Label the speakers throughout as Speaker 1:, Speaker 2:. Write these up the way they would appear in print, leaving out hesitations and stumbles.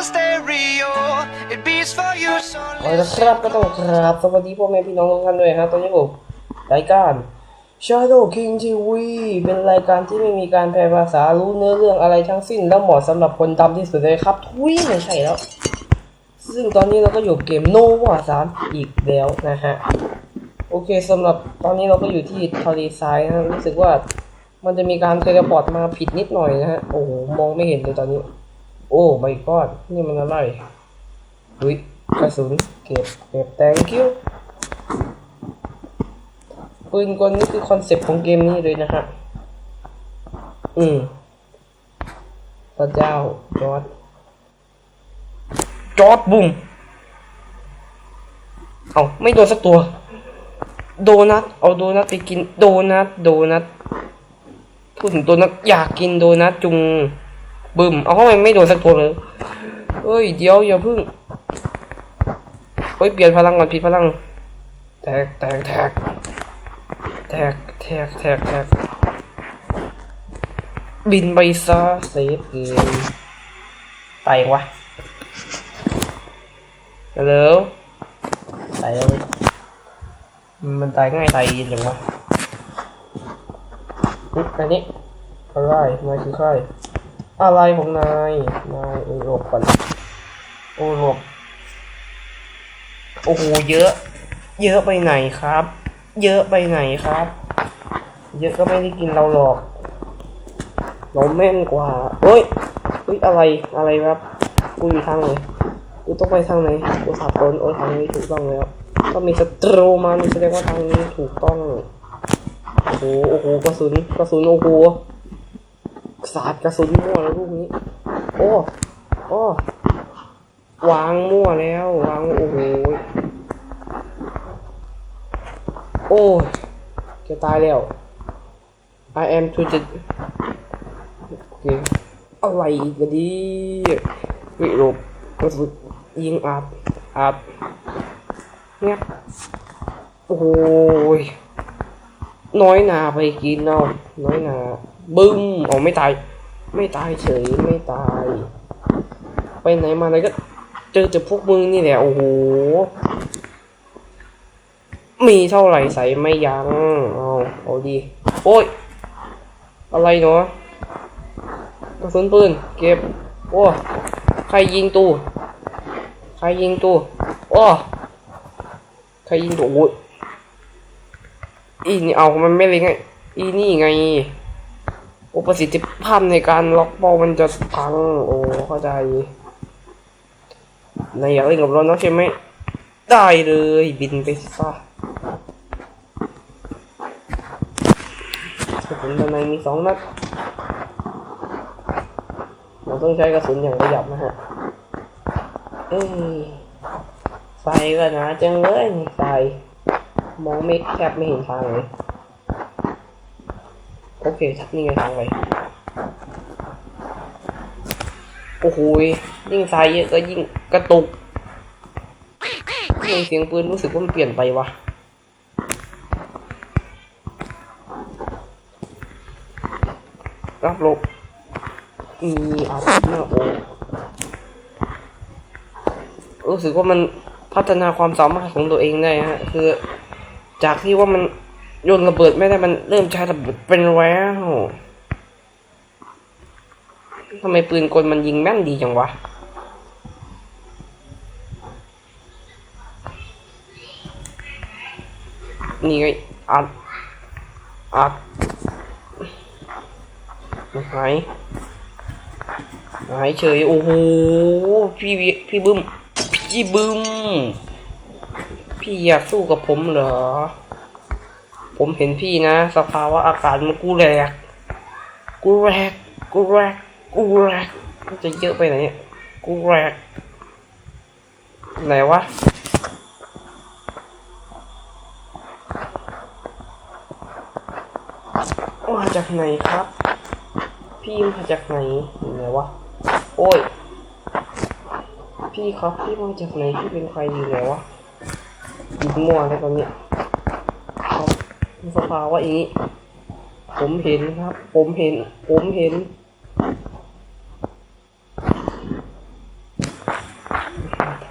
Speaker 1: เอาละครับก็ต้องครับสวัสดีพ่อแม่พี่น้องทุกท่านด้วยครับตอนนี้ผมรายการ Shadow King TV เป็นรายการที่ไม่มีการแปลภาษารู้เนื้อเรื่องอะไรทั้งสิ้นแล้วเหมาะสำหรับคนดำที่สุดเลยครับทุยไม่ใช่แล้วซึ่งตอนนี้เราก็อยู่เกม N.O.V.A 3อีกแล้วนะฮะโอเคสำหรับตอนนี้เราก็อยู่ที่ทะเลทรายนะรู้สึกว่ามันจะมีการเทเลพอร์ตมาผิดนิดหน่อยนะฮะโอ้โหมองไม่เห็นเลยตอนนี้โอ้ไม่กอดนี่มันอะไรอุ้ยกระสุนเก็บ thank you ปืนกลนี่คือคอนเซ็ปต์ของเกมนี้เลยนะฮะพระเจ้าจอร์จบุ้มเอาไม่โดนสักตัวโดนัทเอาโดนัทไปกินโดนัทพูดถึงโดนัทอยากกินโดนัทจุงบึ้มเอาเข้าไปไม่โดนสักตัวเลยเฮ้ยเดี๋ยวอย่าพึ่งเฮ้ยเปลี่ยนพลังก่อนผิดพลังแตกบินไปซะเซฟเกมตายวะฮัลโหลตายเลยมันตายง่ายตายยินอย่างวะอันนี้อะไรนายคือใครอะไรของนายหลบก่อนโอ้หลบโอ้โหเยอะไปไหนครับเยอะก็ไม่ได้กินเราหรอกเราแม่นกว่าเฮ้ยอะไรครับกูอยู่ทางไหนกูต้องไปทางไหนกูสับสนทางนี้ถูกต้องแล้วก็มีศัตรูมาแสดงว่าทางนี้ถูกต้องโอ้โหกระสุนโอ้โหสาดกระสุนมั่วแล้วลูกนี้โอ้วางมั่วแล้วโอ้โหโอ้จะตายแล้ว I am to the โอเคอะไรกันดีวิโรบกระสุนยิงอัดเนี่ยโอ้ยน้อยนาไปกินเอาน้อยนาบึ้มไม่ตายเฉยไม่ตายไปไหนมาไหนก็เจอพวกมึงนี่แหละโอ้โหมีเท่าไหร่ใส่ไม่ยั้งเอาดีโอ้ยอะไรเนาะกระสุนปืนเก็บโอ้ใครยิงตู้โอ้ใครยิงตู้โอ้ยอีนี่เอามันไม่เลยไงอีนี่ไงประสิทธิภาพในการล็อกบอลมันจะพังเข้าใจนายอยากเล่นกับเราเนาะใช่ไหมได้เลยบินไปซะกระสุนด้านในมี2 นัดเราต้องใช้กระสุนอย่างประหยัดนะฮะไฟก็หนาจังเลยไฟมองไม่แทบไม่เห็นทางเลยโอเคนี่ไงทางไปโอ้โหยิ่งไฟเยอะก็ยิ่งกระตุกเสียงปืนรู้สึกว่ามันเปลี่ยนไปวะรับลบมีอาวุธหน้าอกรู้สึกว่ามันพัฒนาความสามารถของตัวเองได้ฮะคือจากที่ว่ามันโยนระเบิดไม่ได้มันเริ่มใช้ระเบิดเป็นแล้วทำไมปืนกลมันยิงแม่นดีจังวะนี่ไงอัดหายเฉยโอ้โหพี่บึ้มพี่อยากสู้กับผมเหรอผมเห็นพี่นะสภาวะอากาศมันกูแรกจะเยอะไปไหนเนี่ยกูแรกไหนวะมาจากไหนครับพี่มาจากไหนไหนวะโอ้ยพี่ครับพี่มาจากไหนพี่เป็นใครอยู่ไหนวะยิงมั่วเลยตอนนี้ครับสภาวะอย่างนี้ผมเห็นครับผมเห็น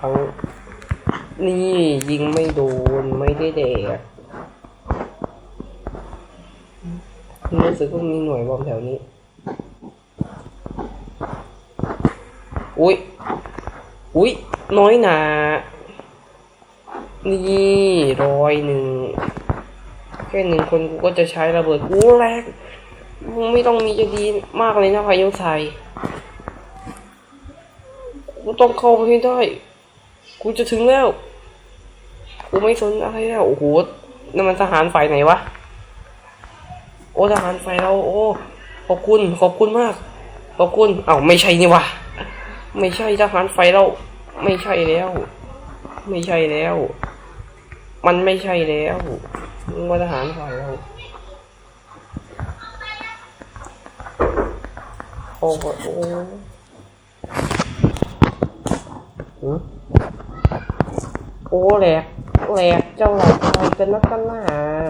Speaker 1: รั้งนี่ยิงไม่โดนไม่ได้แดกรู้สึกว่ามีหน่วยบอมแถวนี้อุ้ยน้อยหนานี่101แค่1 คนกูก็จะใช้ระเบิดกูแรกมึงไม่ต้องมีจะดีมากเลยนะพายุใส่กูต้องเข้าไปให้ได้กูจะถึงแล้วกูไม่สนอะไรแล้วโอ้โหนั่นมันทหารฝ่ายไหนวะโอ้ทหารฝ่ายเราโอ้ขอบคุณมากขอบคุณไม่ใช่นี่วะไม่ใช่ทหารฝ่ายเราไม่ใช่แล้วมันไม่ใช่แล้วมึงว่าทหารฝ่ายเราโอ้แหลกเจ้าหลักอะไรกันนักกันหนา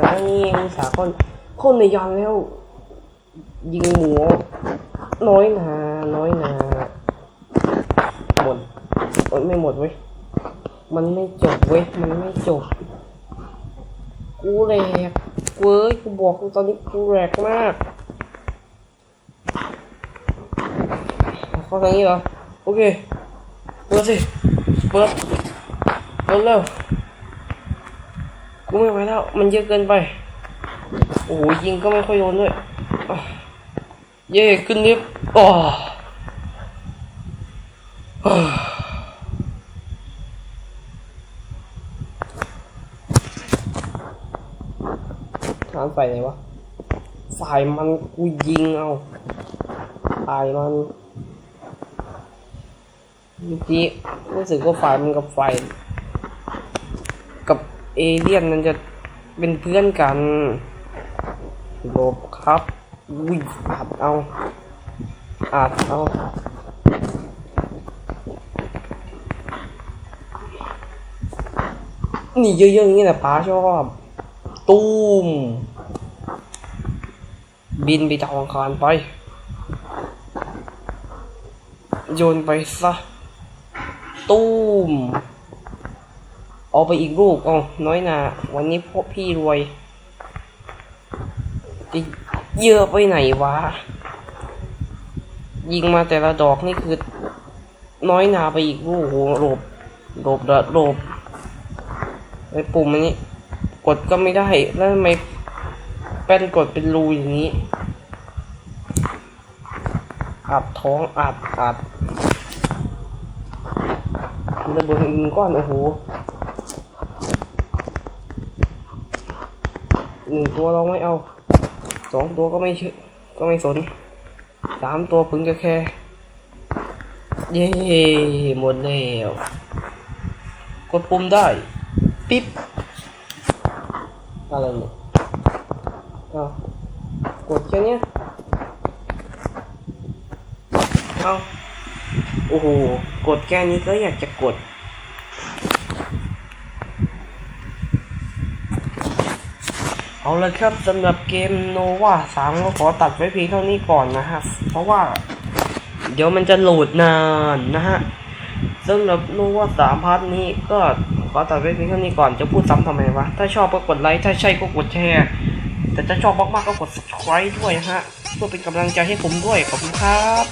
Speaker 1: อันนี้อุตสาหคนในยันแล้วยิงหมูน้อยนาหมดไม่หมดเว้ยมันไม่จบกูแหลกเว้ยกูบอกตอนนี้กูแหลกมากเข้าทางนี้เหรอโอเคเปิดแล้วกูไม่ไหวแล้วมันเยอะเกินไปโอ้ยยิงก็ไม่ค่อยโดนด้วยเย่ขึ้นลิฟต์ฐานไฟไหนวะฝ่ายมันกูยิงเอาฝ่ายมันเมื่อกี้รู้สึกว่าฝ่ายมันกับฝ่ายกับเอเลี่ยนมันจะเป็นเพื่อนกันหลบครับอัดเอานี่เยอะๆอย่างนี้แหละป้าชอบตูมบินไปดาวอังคารไปโยนไปซะตูมเอาไปอีกลูกน้อยนาวันนี้พวกพี่รวยจะเยอะไปไหนวะยิงมาแต่ละดอกนี่คือน้อยนาไปอีกลูกโหหลบไอ้ปุ่มอันนี้กดก็ไม่ได้แล้วทำไมแป้นกดเป็นรูอย่างนี้อัดท้องอัดระเบิด1 ก้อนโอ้โห1 ตัวเราไม่เอา2 ตัวก็ไม่สน3 ตัวพึงจะแค่เย้หมดแล้วกดปุ่มได้ปิ๊บอะไรเนี่ยกดแค่นี้โอ้โหกดแค่นี้ก็อยากจะกดเอาเลยครับสำหรับเกม N.O.V.A 3ก็ขอตัดไว้เพียงเท่านี้ก่อนนะฮะเพราะว่าเดี๋ยวมันจะโหลดนานนะฮะสำหรับ N.O.V.A 3 พาร์ทนี้ก็ขอตัดไว้เพียงเท่านี้ก่อนจะพูดซ้ำทำไมวะถ้าชอบก็กดไลค์ถ้าใช่ก็กดแชร์แต่ถ้าชอบมากๆก็กด subscribe ด้วยนะฮะเพื่อเป็นกำลังใจให้ผมด้วยขอบคุณครับ